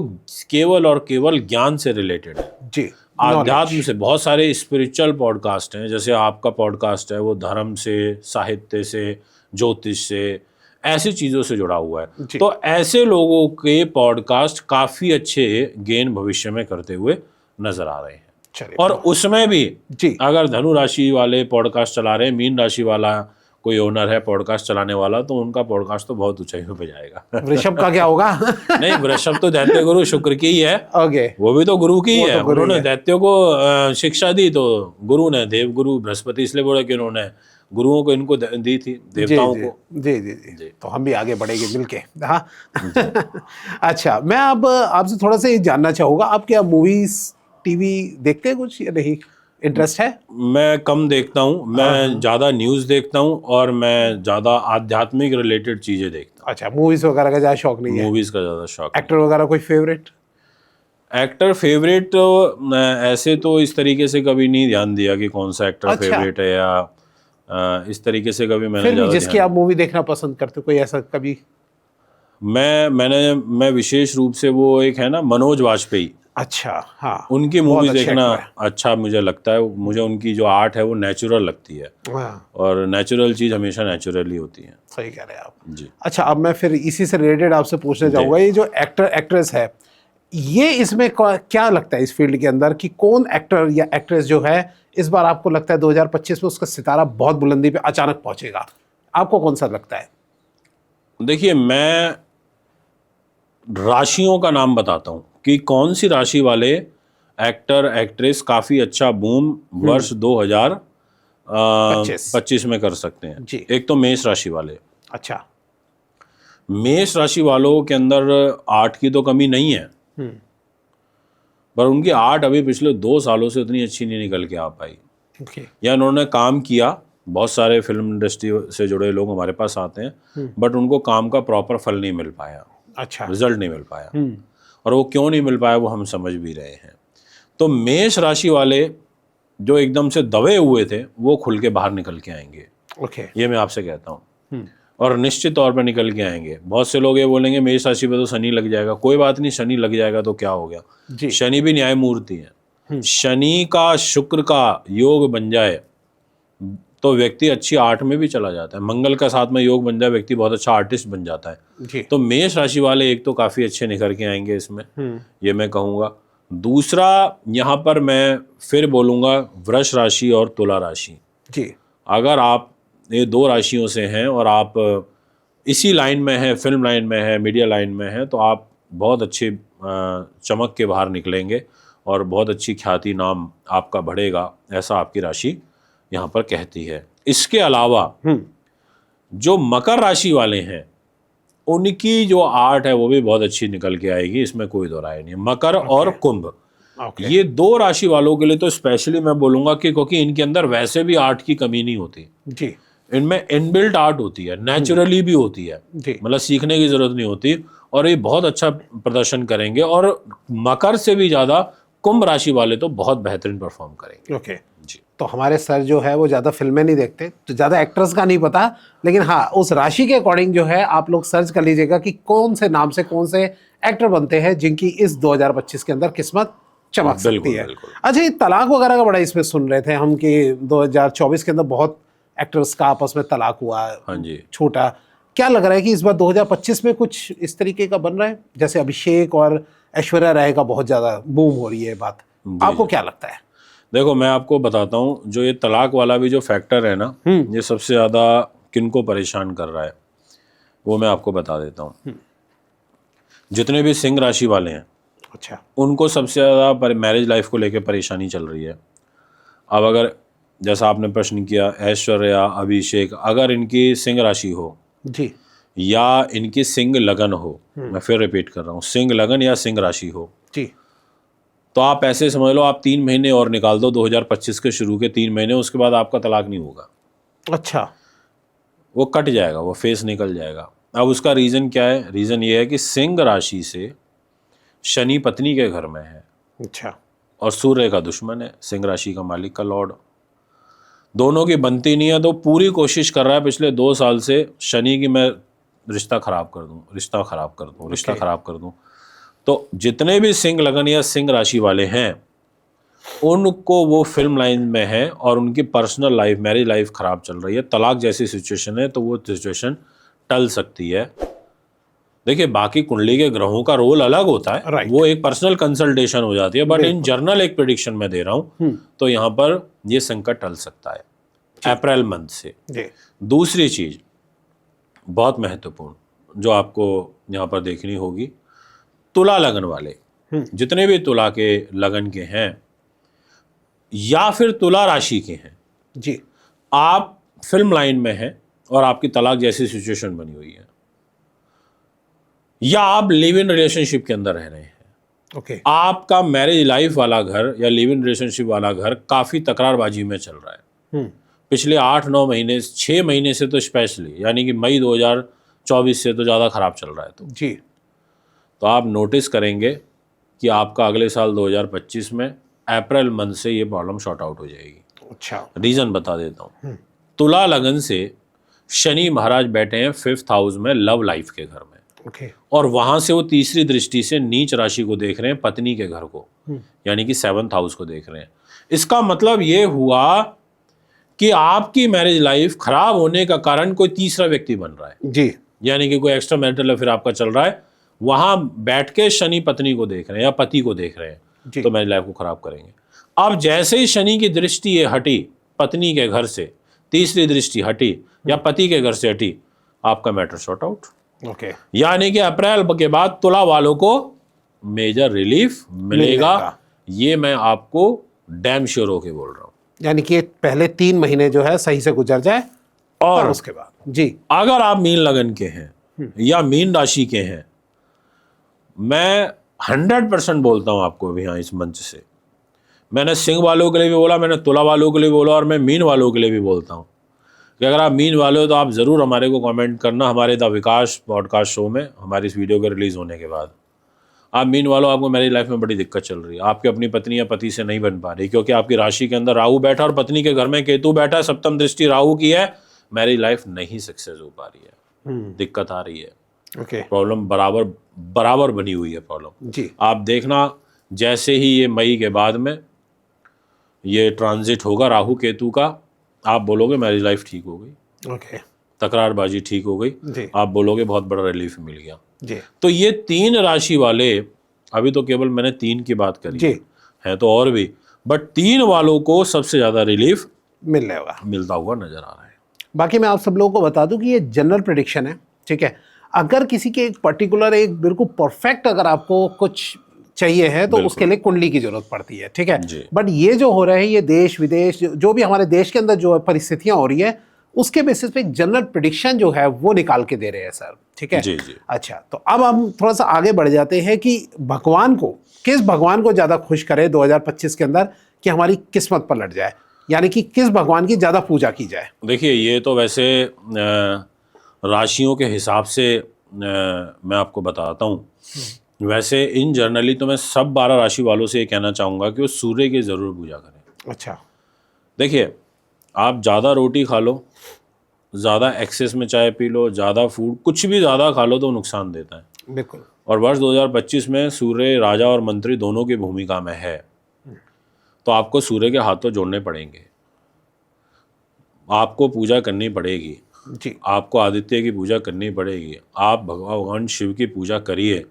Speaker 1: केवल और केवल ज्ञान से रिलेटेड है,
Speaker 2: जी,
Speaker 1: आध्यात्म से। बहुत सारे स्पिरिचुअल पॉडकास्ट हैं, जैसे आपका पॉडकास्ट है वो धर्म से, साहित्य से, ज्योतिष से, ऐसी चीज़ों से जुड़ा हुआ है। तो ऐसे लोगों के पॉडकास्ट काफ़ी अच्छे गेन भविष्य में करते हुए नजर आ रहे हैं। और उसमें भी
Speaker 2: जी,
Speaker 1: अगर धनु राशि वाले पॉडकास्ट चला रहे हैं, मीन राशि वाला कोई ओनर है पॉडकास्ट चलाने वाला, तो उनका पॉडकास्ट तो बहुत ऊंचाइयों पे जाएगा।
Speaker 2: वृषभ का क्या होगा?
Speaker 1: नहीं, वृषभ तो दैत्य गुरु शुक्र की ही है।
Speaker 2: ओके,
Speaker 1: वो भी तो गुरु की ही है।
Speaker 2: तो
Speaker 1: उन्होंने दैत्यों को शिक्षा दी, तो गुरु ने, देव गुरु बृहस्पति इसलिए बोला कि उन्होंने गुरुओं को इनको दी थी, देवताओं को।
Speaker 2: जी जी जी, तो हम भी आगे बढ़ेंगे मिलके। हाँ। अच्छा, मैं अब आपसे थोड़ा सा ये जानना चाहूँगा, आप क्या मूवीज टीवी देखते हैं कुछ या नहीं? इंटरेस्ट है?
Speaker 1: मैं कम देखता हूँ, मैं ज़्यादा न्यूज़ देखता हूँ, और मैं ज़्यादा आध्यात्मिक रिलेटेड चीज़ें देखता हूँ।
Speaker 2: अच्छा, मूवीज वगैरह का ज़्यादा शौक नहीं है?
Speaker 1: मूवीज़ का ज़्यादा शौक।
Speaker 2: एक्टर वगैरह कोई फेवरेट?
Speaker 1: एक्टर फेवरेट तो ऐसे तो इस तरीके से कभी नहीं ध्यान दिया कि कौन सा एक्टर फेवरेट है, या इस तरीके से कभी मैंने
Speaker 2: फिर जिसकी आप मूवी देखना पसंद करते हो, कोई ऐसा कभी?
Speaker 1: मैं विशेष रूप से वो एक है ना, मनोज वाजपेयी।
Speaker 2: अच्छा, हाँ,
Speaker 1: उनकी
Speaker 2: बहुत
Speaker 1: मूवी
Speaker 2: अच्छे
Speaker 1: देखना
Speaker 2: actor हैं।
Speaker 1: अच्छा मुझे लगता है। मुझे उनकी जो आर्ट है वो नेचुरल लगती है,
Speaker 2: हाँ,
Speaker 1: और नेचुरल चीज़ हमेशा नेचुरल ही होती है।
Speaker 2: सही कह रहे हैं आप।
Speaker 1: जी।
Speaker 2: अच्छा, अब मैं फिर इसी से रिलेटेड आपसे पूछना
Speaker 1: जी।
Speaker 2: चाहूँगा, ये जो एक्टर एक्ट्रेस है, ये इसमें क्या लगता है इस फील्ड के अंदर कि कौन एक्टर या एक्ट्रेस जो है इस बार आपको लगता है 2025 में उसका सितारा बहुत बुलंदी पे अचानक पहुंचेगा? आपको कौन सा लगता है?
Speaker 1: देखिए, मैं राशियों का नाम बताता हूँ कि कौन सी राशि वाले एक्टर एक्ट्रेस काफ़ी अच्छा बूम वर्ष 2025 में कर सकते हैं।
Speaker 2: जी।
Speaker 1: एक तो मेष राशि वाले।
Speaker 2: अच्छा।
Speaker 1: मेष राशि वालों के अंदर आर्ट की तो कमी नहीं है, पर उनकी आर्ट अभी पिछले 2 सालों से उतनी अच्छी नहीं निकल के आ पाई।
Speaker 2: ओके।
Speaker 1: या उन्होंने काम किया, बहुत सारे फिल्म इंडस्ट्री से जुड़े लोग हमारे पास आते हैं, बट उनको काम का प्रॉपर फल नहीं मिल पाया,
Speaker 2: अच्छा।
Speaker 1: रिजल्ट नहीं मिल पाया। और वो क्यों नहीं मिल पाया वो हम समझ भी रहे हैं। तो मेष राशि वाले जो एकदम से दबे हुए थे वो खुल के बाहर निकल के आएंगे,
Speaker 2: ओके।
Speaker 1: ये मैं आपसे कहता हूँ। और निश्चित तौर पर निकल के आएंगे। बहुत से लोग ये बोलेंगे मेष राशि पे तो शनि लग जाएगा। कोई बात नहीं, शनि लग जाएगा तो क्या हो गया,
Speaker 2: जी।
Speaker 1: शनि भी न्यायमूर्ति है। शनि का शुक्र का योग बन जाए तो व्यक्ति अच्छी आर्ट में भी चला जाता है। मंगल का साथ में योग बन जाए, व्यक्ति बहुत अच्छा आर्टिस्ट बन जाता है।
Speaker 2: जी।
Speaker 1: तो मेष राशि वाले एक तो काफ़ी अच्छे निखर के आएंगे इसमें, ये मैं कहूँगा। दूसरा, यहाँ पर मैं फिर बोलूँगा वृष राशि और तुला राशि।
Speaker 2: जी।
Speaker 1: अगर आप ये 2 राशियों से हैं और आप इसी लाइन में हैं, फिल्म लाइन में है, मीडिया लाइन में हैं, तो आप बहुत अच्छे चमक के बाहर निकलेंगे और बहुत अच्छी ख्याति, नाम आपका बढ़ेगा, ऐसा आपकी राशि यहाँ पर कहती है। इसके अलावा जो मकर राशि वाले हैं उनकी जो आर्ट है वो भी बहुत अच्छी निकल के आएगी, इसमें कोई दो राय नहीं। मकर और कुंभ, ये 2 राशि वालों के लिए तो स्पेशली मैं बोलूँगा कि क्योंकि इनके अंदर वैसे भी आर्ट की कमी नहीं होती
Speaker 2: जी।
Speaker 1: इनमें इनबिल्ट आर्ट होती है, नेचुरली भी होती है,
Speaker 2: जी।
Speaker 1: मतलब सीखने की जरूरत नहीं होती, और ये बहुत अच्छा प्रदर्शन करेंगे। और मकर से भी ज़्यादा कुंभ राशि वाले तो बहुत बेहतरीन परफॉर्म करेंगे।
Speaker 2: ओके
Speaker 1: जी।
Speaker 2: तो हमारे सर जो है वो ज़्यादा फिल्में नहीं देखते, तो ज़्यादा एक्टर्स का नहीं पता, लेकिन हाँ उस राशि के अकॉर्डिंग जो है आप लोग सर्च कर लीजिएगा कि कौन से नाम से कौन से एक्टर बनते हैं जिनकी इस 2025 के अंदर किस्मत चमक सकती है। अच्छा, ये तलाक वगैरह का बड़ा इसमें सुन रहे थे हम कि 2024 के अंदर बहुत एक्टर्स का आपस में तलाक हुआ।
Speaker 1: हाँ जी।
Speaker 2: छोटा, क्या लग रहा है कि इस बार 2025 में कुछ इस तरीके का बन रहा है? जैसे अभिषेक और ऐश्वर्या राय का बहुत ज़्यादा बूम हो रही है बात, आपको क्या लगता है?
Speaker 1: देखो, मैं आपको बताता हूँ, जो ये तलाक वाला भी जो फैक्टर है ना, ये सबसे ज़्यादा किनको परेशान कर रहा है वो मैं आपको बता देता हूँ। जितने भी सिंह राशि वाले हैं,
Speaker 2: अच्छा,
Speaker 1: उनको सबसे ज़्यादा मैरिज लाइफ को लेकर परेशानी चल रही है। अब अगर जैसा आपने प्रश्न किया, ऐश्वर्या, अभिषेक, अगर इनकी सिंह राशि हो
Speaker 2: जी,
Speaker 1: या इनकी सिंह लगन हो, मैं फिर रिपीट कर रहा हूँ, सिंह लगन या सिंह राशि हो,
Speaker 2: जी,
Speaker 1: तो आप ऐसे समझ लो आप 3 महीने और निकाल दो 2025 के शुरू के 3 महीने, उसके बाद आपका तलाक नहीं होगा।
Speaker 2: अच्छा,
Speaker 1: वो कट जाएगा, वो फेस निकल जाएगा। अब उसका रीज़न क्या है? रीज़न ये है कि सिंह राशि से शनि पत्नी के घर में है,
Speaker 2: अच्छा,
Speaker 1: और सूर्य का दुश्मन है, सिंह राशि का मालिक का लॉर्ड। दोनों की बनती नहीं है, तो पूरी कोशिश कर रहा है पिछले 2 साल से शनि की मैं रिश्ता खराब कर दूं, रिश्ता खराब कर दूं, रिश्ता खराब कर दूं। तो जितने भी सिंह लगन या सिंह राशि वाले हैं उनको वो फिल्म लाइन में है और उनकी पर्सनल लाइफ, मैरिज लाइफ खराब चल रही है, तलाक जैसी सिचुएशन है, तो वो सिचुएशन टल सकती है। देखिए, बाकी कुंडली के ग्रहों का रोल अलग होता है,
Speaker 2: Right.
Speaker 1: वो एक पर्सनल कंसल्टेशन हो जाती है, बट इन जनरल एक प्रेडिक्शन में दे रहा हूँ, तो यहाँ पर ये संकट टल सकता है अप्रैल मंथ से।
Speaker 2: जी,
Speaker 1: दूसरी चीज बहुत महत्वपूर्ण जो आपको यहाँ पर देखनी होगी, तुला लगन वाले, जितने भी तुला के लगन के हैं या फिर तुला राशि के हैं,
Speaker 2: जी,
Speaker 1: आप फिल्म लाइन में हैं और आपकी तलाक जैसी सिचुएशन बनी हुई है, या आप लिव इन रिलेशनशिप के अंदर रह रहे हैं,
Speaker 2: ओके,
Speaker 1: आपका मैरिज लाइफ वाला घर या लिव इन रिलेशनशिप वाला घर काफ़ी तकरारबाजी में चल रहा है पिछले 8-9 महीने, 6 महीने से तो स्पेशली, यानी कि मई 2024 से तो ज़्यादा ख़राब चल रहा है।
Speaker 2: जी,
Speaker 1: तो आप नोटिस करेंगे कि आपका अगले साल 2025 में अप्रैल मंथ से ये प्रॉब्लम शॉर्ट आउट हो जाएगी।
Speaker 2: अच्छा,
Speaker 1: रीज़न बता देता हूँ। तुला लगन से शनि महाराज बैठे हैं 5th हाउस में, लव लाइफ के घर में।
Speaker 2: ओके।
Speaker 1: और वहां से वो तीसरी दृष्टि से नीच राशि को देख रहे हैं, पत्नी के घर को, यानी कि 7th हाउस को देख रहे हैं। इसका मतलब ये हुआ कि आपकी मैरिज लाइफ खराब होने का कारण कोई तीसरा व्यक्ति बन रहा है,
Speaker 2: जी।
Speaker 1: यानी कि कोई एक्स्ट्रा मैरिटल अफेयर आपका चल रहा है, वहां बैठ के शनि पत्नी को देख रहे हैं या पति को देख रहे
Speaker 2: जी।
Speaker 1: हैं, तो मैरिज लाइफ को खराब करेंगे। अब जैसे ही शनि की दृष्टि ये हटी पत्नी के घर से, तीसरी दृष्टि हटी या पति के घर से हटी, आपका मैटर सॉर्ट आउट।
Speaker 2: ओके।
Speaker 1: यानी कि अप्रैल के बाद तुला वालों को मेजर रिलीफ मिलेगा। ये मैं आपको डैम श्योर होके बोल रहा हूं।
Speaker 2: यानी कि पहले 3 महीने जो है सही से गुजर जाए और उसके बाद जी।
Speaker 1: अगर आप मीन लगन के हैं या मीन राशि के हैं, मैं 100% बोलता हूं आपको अभी यहाँ इस मंच से, मैंने सिंह वालों के लिए भी बोला, मैंने तुला वालों के लिए बोला और मैं मीन वालों के लिए भी बोलता हूं कि अगर आप मीन वाले हो तो आप ज़रूर हमारे को कमेंट करना हमारे द विकास पॉडकास्ट शो में, हमारी इस वीडियो के रिलीज़ होने के बाद। आप मीन वालों, आपको मेरी लाइफ में बड़ी दिक्कत चल रही है, आपकी अपनी पत्नी या पति से नहीं बन पा रही क्योंकि आपकी राशि के अंदर राहु बैठा और पत्नी के घर में केतु बैठा है, 7th दृष्टि राहु की है, मेरी लाइफ नहीं सक्सेस हो पा रही है, दिक्कत आ रही है।
Speaker 2: ओके।
Speaker 1: प्रॉब्लम बराबर बनी हुई है प्रॉब्लम।
Speaker 2: जी।
Speaker 1: आप देखना जैसे ही ये मई के बाद में ये ट्रांजिट होगा राहु केतु का, आप बोलोगे मैरिज लाइफ ठीक हो गई,
Speaker 2: ओके।
Speaker 1: तकरारबाजी ठीक हो गई,
Speaker 2: जी।
Speaker 1: आप बोलोगे बहुत बड़ा रिलीफ मिल गया।
Speaker 2: जी।
Speaker 1: तो ये 3 राशि वाले, अभी तो केवल मैंने 3 की बात करी
Speaker 2: जी।
Speaker 1: है तो और भी, बट 3 वालों को सबसे ज्यादा रिलीफ
Speaker 2: मिलता
Speaker 1: हुआ नजर आ रहा है।
Speaker 2: बाकी मैं आप सब लोगों को बता दूं कि ये जनरल प्रेडिक्शन है, ठीक है। अगर किसी के एक पर्टिकुलर एक बिल्कुल परफेक्ट अगर आपको कुछ चाहिए है तो उसके लिए कुंडली की जरूरत पड़ती है, ठीक है। बट ये जो हो रहा है, ये देश विदेश जो भी हमारे देश के अंदर जो परिस्थितियां हो रही है, उसके बेसिस पे एक जनरल प्रेडिक्शन जो है वो निकाल के दे रहे हैं सर, ठीक है।
Speaker 1: जी जी।
Speaker 2: अच्छा, तो अब हम थोड़ा सा आगे बढ़ जाते हैं कि किस भगवान को ज़्यादा खुश करे 2025 के अंदर कि हमारी किस्मत पलट जाए, यानी कि किस भगवान की ज़्यादा पूजा की जाए।
Speaker 1: देखिए, ये तो वैसे राशियों के हिसाब से मैं आपको बताता हूँ। वैसे इन जनरली तो मैं सब 12 राशि वालों से ये कहना चाहूँगा कि वो सूर्य की ज़रूर पूजा करें।
Speaker 2: अच्छा।
Speaker 1: देखिए, आप ज़्यादा रोटी खा लो, ज़्यादा एक्सेस में चाय पी लो, ज़्यादा फूड कुछ भी ज़्यादा खा लो तो नुकसान देता है।
Speaker 2: बिल्कुल।
Speaker 1: और वर्ष 2025 में सूर्य राजा और मंत्री दोनों की भूमिका में है, तो आपको सूर्य के हाथों जोड़ने पड़ेंगे, आपको पूजा करनी पड़ेगी
Speaker 2: जी।
Speaker 1: आपको आदित्य की पूजा करनी पड़ेगी। आप भगवान शिव की पूजा करिए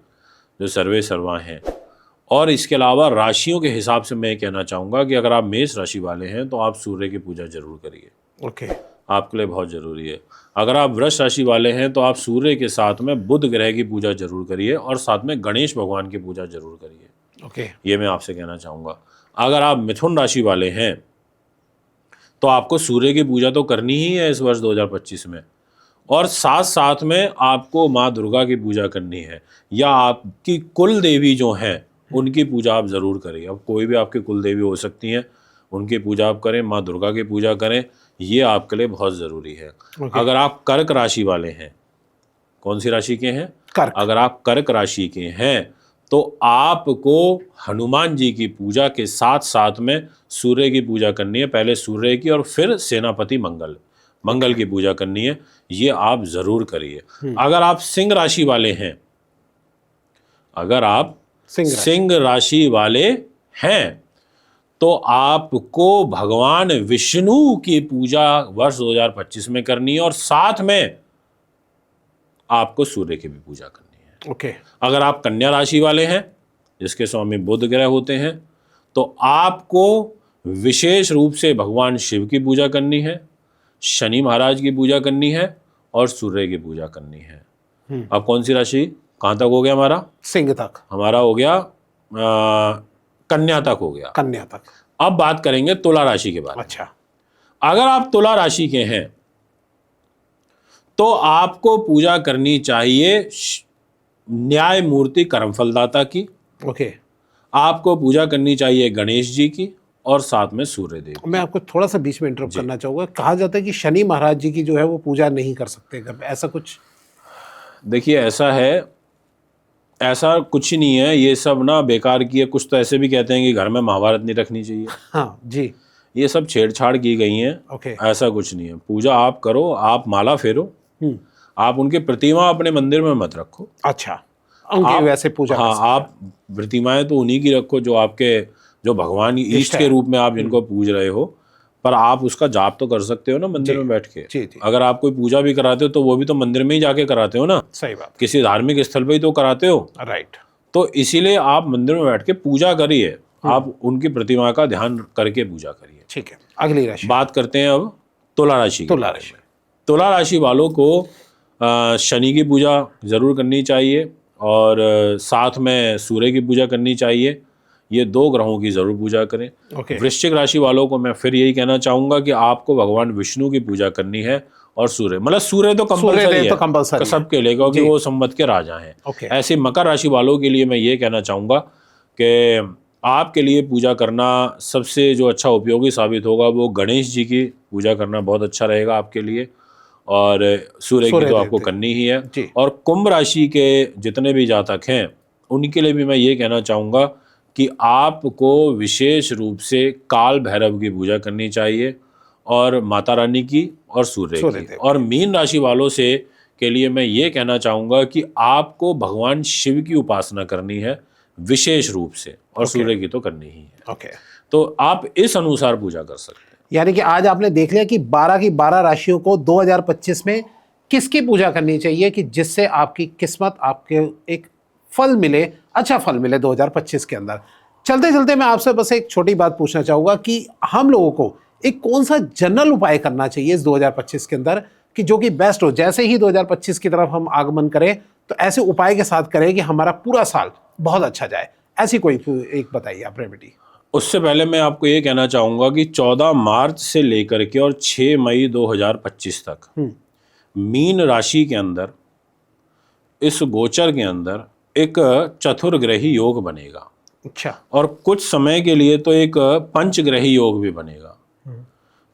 Speaker 1: जो सर्वे सर्वा हैं। और इसके अलावा राशियों के हिसाब से मैं कहना चाहूँगा कि अगर आप मेष राशि वाले हैं तो आप सूर्य की पूजा जरूर करिए।
Speaker 2: ओके।
Speaker 1: आपके लिए बहुत ज़रूरी है। अगर आप वृष राशि वाले हैं तो आप सूर्य के साथ में बुध ग्रह की पूजा जरूर करिए और साथ में गणेश भगवान की पूजा जरूर करिए।
Speaker 2: ओके।
Speaker 1: ये मैं आपसे कहना चाहूँगा। अगर आप मिथुन राशि वाले हैं तो आपको सूर्य की पूजा तो करनी ही है इस वर्ष 2025 में, और साथ साथ में आपको माँ दुर्गा की पूजा करनी है या आपकी कुल देवी जो हैं उनकी पूजा आप ज़रूर करें। अब कोई भी आपकी कुल देवी हो सकती हैं, उनकी पूजा आप करें, माँ दुर्गा की पूजा करें, ये आपके लिए बहुत ज़रूरी है। अगर आप कर्क राशि वाले हैं, कौन सी राशि के हैं?
Speaker 2: कर्क।
Speaker 1: अगर आप कर्क राशि के हैं तो आपको हनुमान जी की पूजा के साथ साथ में सूर्य की पूजा करनी है। पहले सूर्य की और फिर सेनापति मंगल की पूजा करनी है। ये आप ज़रूर करिए। अगर आप सिंह राशि वाले हैं, अगर आप सिंह राशि वाले हैं तो आपको भगवान विष्णु की पूजा वर्ष 2025 में करनी है और साथ में आपको सूर्य की भी पूजा करनी है।
Speaker 2: ओके।
Speaker 1: अगर आप कन्या राशि वाले हैं जिसके स्वामी बुध ग्रह होते हैं तो आपको विशेष रूप से भगवान शिव की पूजा करनी है, शनि महाराज की पूजा करनी है और सूर्य की पूजा करनी है। अब कौन सी राशि कहाँ तक हो गया हमारा?
Speaker 2: सिंह तक।
Speaker 1: हमारा हो गया कन्या तक हो गया।
Speaker 2: कन्या तक।
Speaker 1: अब बात करेंगे तुला राशि के बारे में।
Speaker 2: अच्छा।
Speaker 1: अगर आप तुला राशि के हैं तो आपको पूजा करनी चाहिए न्याय मूर्ति कर्मफलदाता की।
Speaker 2: ओके।
Speaker 1: आपको पूजा करनी चाहिए गणेश जी की और साथ में सूर्य देव।
Speaker 2: मैं आपको थोड़ा सा बीच में इंटरप्ट करना चाहूँगा। कहा जाता है कि शनि महाराज जी की जो है वो पूजा नहीं कर सकते, ऐसा कुछ?
Speaker 1: देखिए, ऐसा कुछ ही नहीं है, ये सब ना बेकार की है। कुछ तो ऐसे भी कहते हैं कि घर में महाभारत नहीं रखनी चाहिए।
Speaker 2: हाँ जी।
Speaker 1: ये सब छेड़छाड़ की गई हैं।
Speaker 2: ओके।
Speaker 1: ऐसा कुछ नहीं है। पूजा आप करो, आप माला फेरो, आप उनकी प्रतिमा अपने मंदिर में मत रखो।
Speaker 2: अच्छा, उनकी वैसे पूजा
Speaker 1: हाँ, आप प्रतिमाएं तो उन्हीं की रखो जो आपके, जो भगवान ईष्ट के रूप में आप जिनको पूज रहे हो, पर आप उसका जाप तो कर सकते हो ना मंदिर में बैठ के।
Speaker 2: जी जी,
Speaker 1: अगर आप कोई पूजा भी कराते हो तो वो भी तो मंदिर में ही जाके कराते हो ना,
Speaker 2: सही बात,
Speaker 1: किसी धार्मिक स्थल पे ही तो कराते हो।
Speaker 2: राइट।
Speaker 1: तो इसीलिए आप मंदिर में बैठ के पूजा करिए, आप उनकी प्रतिमा का ध्यान करके पूजा करिए।
Speaker 2: ठीक है, अगली राशि
Speaker 1: बात करते हैं अब तुला राशि की।
Speaker 2: तुला राशि।
Speaker 1: तुला राशि वालों को शनि की पूजा जरूर करनी चाहिए और साथ में सूर्य की पूजा करनी चाहिए। ये 2 ग्रहों की जरूर पूजा करें।
Speaker 2: ओके,
Speaker 1: वृश्चिक राशि वालों को मैं फिर यही कहना चाहूंगा कि आपको भगवान विष्णु की पूजा करनी है और सूर्य, मतलब सूर्य तो कंपलसरी
Speaker 2: तो कंपलसरी
Speaker 1: है सबके लिए, क्योंकि वो संवत के राजा हैं।
Speaker 2: ओके,
Speaker 1: ऐसे मकर राशि वालों के लिए मैं ये कहना चाहूंगा कि आपके लिए पूजा करना सबसे जो अच्छा उपयोगी साबित होगा वो गणेश जी की पूजा करना बहुत अच्छा रहेगा आपके लिए, और सूर्य की तो आपको करनी ही है।
Speaker 2: जी।
Speaker 1: और कुंभ राशि के जितने भी जातक हैं उनके लिए भी मैं ये कहना चाहूँगा कि आपको विशेष रूप से काल भैरव की पूजा करनी चाहिए और माता रानी की और सूर्य की। और मीन राशि वालों से के लिए मैं ये कहना चाहूँगा कि आपको भगवान शिव की उपासना करनी है विशेष रूप से, और सूर्य की तो करनी ही है।
Speaker 2: ओके,
Speaker 1: तो आप इस अनुसार पूजा कर सकते हैं।
Speaker 2: यानी कि आज आपने देख लिया कि 12 की 12 राशियों को 2025 में किसकी पूजा करनी चाहिए कि जिससे आपकी किस्मत, आपके एक फल मिले, अच्छा फल मिले 2025 के अंदर। चलते चलते मैं आपसे बस एक छोटी बात पूछना चाहूँगा कि हम लोगों को एक कौन सा जनरल उपाय करना चाहिए इस 2025 के अंदर कि जो कि बेस्ट हो, जैसे ही 2025 की तरफ हम आगमन करें तो ऐसे उपाय के साथ करें कि हमारा पूरा साल बहुत अच्छा जाए। ऐसी कोई एक बताइए आप रेमेडी।
Speaker 1: उससे पहले मैं आपको ये कहना चाहूँगा कि 14 मार्च से लेकर के और 6 मई 2025 तक मीन राशि के अंदर, इस गोचर के अंदर एक चतुर्ग्रही योग बनेगा।
Speaker 2: अच्छा,
Speaker 1: और कुछ समय के लिए तो एक पंचग्रही योग भी बनेगा।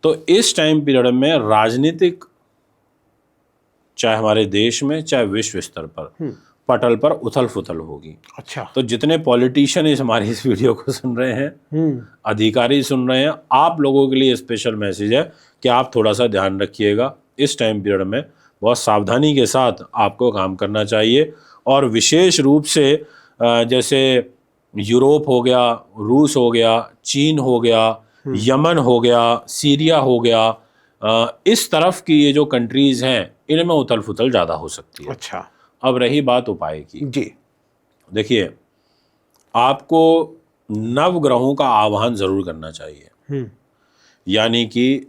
Speaker 1: तो इस टाइम पीरियड में राजनीतिक, चाहे हमारे देश में चाहे विश्व स्तर पर, पटल पर उथल फुथल होगी।
Speaker 2: अच्छा,
Speaker 1: तो जितने पॉलिटिशियन इस हमारी इस वीडियो को सुन रहे हैं, अधिकारी सुन रहे हैं, आप लोगों के लिए स्पेशल मैसेज है कि आप थोड़ा सा ध्यान रखिएगा। इस टाइम पीरियड में बहुत सावधानी के साथ आपको काम करना चाहिए। और विशेष रूप से जैसे यूरोप हो गया, रूस हो गया, चीन हो गया, यमन हो गया, सीरिया हो गया, इस तरफ की ये जो कंट्रीज़ हैं इनमें उथल फुथल ज़्यादा हो सकती है।
Speaker 2: अच्छा,
Speaker 1: अब रही बात उपाय की।
Speaker 2: जी,
Speaker 1: देखिए, आपको नवग्रहों का आह्वान जरूर करना चाहिए। यानी कि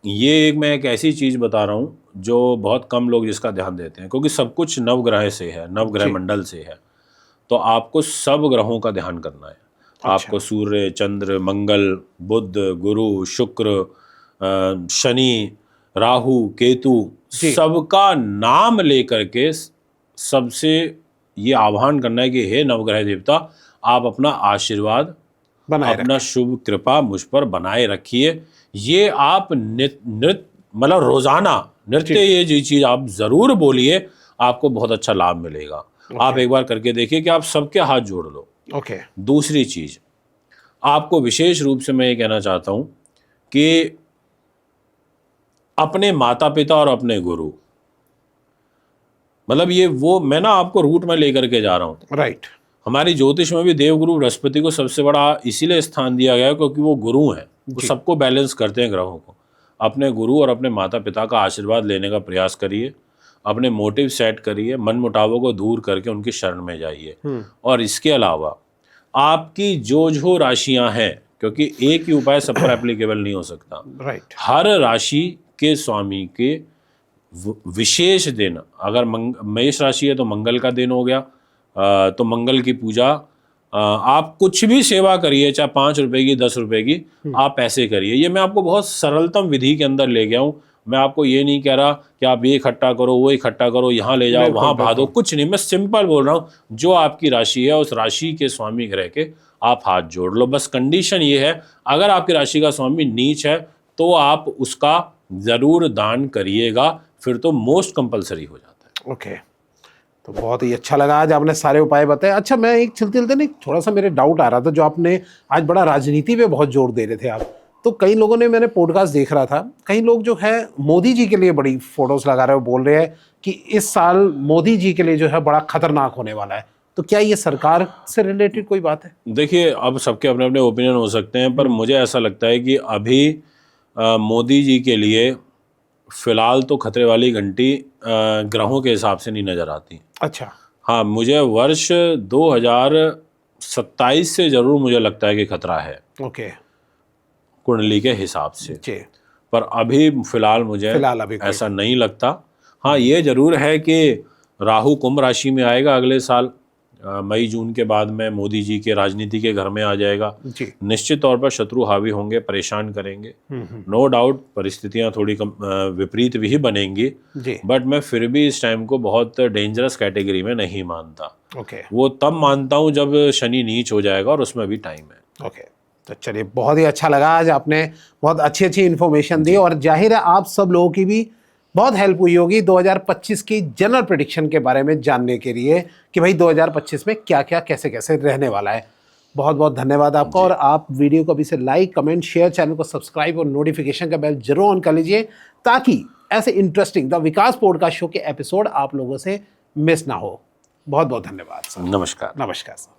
Speaker 1: ये मैं एक ऐसी चीज बता रहा हूं जो बहुत कम लोग जिसका ध्यान देते हैं, क्योंकि सब कुछ नवग्रह से है, नवग्रह मंडल से है। तो आपको सब ग्रहों का ध्यान करना है। आपको सूर्य, चंद्र, मंगल, बुध, गुरु, शुक्र, शनि, राहु, केतु, सबका नाम लेकर के सबसे ये आह्वान करना है कि हे नवग्रह देवता, आप अपना आशीर्वाद, अपना शुभ कृपा मुझ पर बनाए रखिए। ये आप मतलब रोजाना नृत्य ये चीज आप जरूर बोलिए, आपको बहुत अच्छा लाभ मिलेगा। आप एक बार करके देखिए कि आप सबके हाथ जोड़ लो।
Speaker 2: ओके,
Speaker 1: दूसरी चीज आपको विशेष रूप से मैं ये कहना चाहता हूं कि अपने माता पिता और अपने गुरु, मतलब ये वो मैं ना आपको रूट में लेकर के जा रहा हूँ।
Speaker 2: राइट।
Speaker 1: हमारी ज्योतिष में भी देवगुरु बृहस्पति को सबसे बड़ा इसीलिए स्थान दिया गया है क्योंकि वो गुरु हैं, वो सबको बैलेंस करते हैं ग्रहों को। अपने गुरु और अपने माता पिता का आशीर्वाद लेने का प्रयास करिए, अपने मोटिव सेट करिए, मन मुटावों को दूर करके उनकी शरण में जाइए। और इसके अलावा आपकी जो राशियां हैं, क्योंकि एक ही उपाय सब पर एप्लीकेबल नहीं हो सकता,
Speaker 2: राइट,
Speaker 1: हर राशि के स्वामी के विशेष दिन, अगर मेष राशि है तो मंगल का दिन हो गया, तो मंगल की पूजा आप कुछ भी सेवा करिए, चाहे 5 रुपए की, 10 रुपए की, आप ऐसे करिए। ये मैं आपको बहुत सरलतम विधि के अंदर ले गया हूँ। मैं आपको ये नहीं कह रहा कि आप ये इकट्ठा करो, वो इकट्ठा करो, यहाँ ले जाओ, वहाँ बहा दो, कुछ नहीं। मैं सिंपल बोल रहा हूँ, जो आपकी राशि है उस राशि के स्वामी ग्रह के आप हाथ जोड़ लो। बस कंडीशन ये है, अगर आपकी राशि का स्वामी नीच है तो आप उसका जरूर दान करिएगा, फिर तो मोस्ट कंपलसरी हो जाता है।
Speaker 2: ओके, तो बहुत ही अच्छा लगा, आज आपने सारे उपाय बताए। अच्छा, मैं एक चलते चलते नहीं, थोड़ा सा मेरे डाउट आ रहा था, जो आपने आज बड़ा राजनीति पे बहुत जोर दे रहे थे आप, तो कई लोगों ने, मैंने पॉडकास्ट देख रहा था, कई लोग जो है मोदी जी के लिए बड़ी फोटोज लगा रहे हो, बोल रहे हैं कि इस साल मोदी जी के लिए जो है बड़ा खतरनाक होने वाला है। तो क्या ये सरकार से रिलेटेड कोई बात है?
Speaker 1: देखिए, अब सबके अपने अपने ओपिनियन हो सकते हैं, पर मुझे ऐसा लगता है कि अभी मोदी जी के लिए फिलहाल तो खतरे वाली घंटी ग्रहों के हिसाब से नहीं नज़र आती।
Speaker 2: अच्छा।
Speaker 1: हाँ, मुझे वर्ष 2027 से ज़रूर मुझे लगता है कि खतरा है
Speaker 2: ओके
Speaker 1: कुंडली के हिसाब से,
Speaker 2: जी,
Speaker 1: पर अभी फिलहाल मुझे
Speaker 2: फिलहाल अभी कोई
Speaker 1: ऐसा नहीं लगता। हाँ, ये जरूर है कि राहु कुंभ राशि में आएगा अगले साल, मई जून के बाद में मोदी जी के राजनीति के घर में आ जाएगा।
Speaker 2: जी।
Speaker 1: निश्चित तौर पर शत्रु हावी होंगे, परेशान करेंगे, नो डाउट परिस्थितियां थोड़ी विपरीत भी बनेंगी,
Speaker 2: जी।
Speaker 1: बट मैं फिर भी इस टाइम को बहुत डेंजरस कैटेगरी में नहीं मानता।
Speaker 2: ओके
Speaker 1: वो तब मानता हूँ जब शनि नीच हो जाएगा और उसमें भी टाइम है।
Speaker 2: ओके, तो चलिए, बहुत ही अच्छा लगा, आज आपने बहुत अच्छी अच्छी इन्फॉर्मेशन दी और जाहिर है आप सब लोगों की भी बहुत हेल्प हुई होगी 2025 की जनरल प्रेडिक्शन के बारे में जानने के लिए कि भाई 2025 में क्या क्या कैसे कैसे रहने वाला है। बहुत बहुत धन्यवाद आपका। और आप वीडियो को अभी से लाइक, कमेंट, शेयर, चैनल को सब्सक्राइब और नोटिफिकेशन का बेल जरूर ऑन कर लीजिए, ताकि ऐसे interesting the Vikas podcast show के एपिसोड आप लोगों से मिस ना हो। बहुत बहुत धन्यवाद सर।
Speaker 1: नमस्कार।
Speaker 2: नमस्कार सर।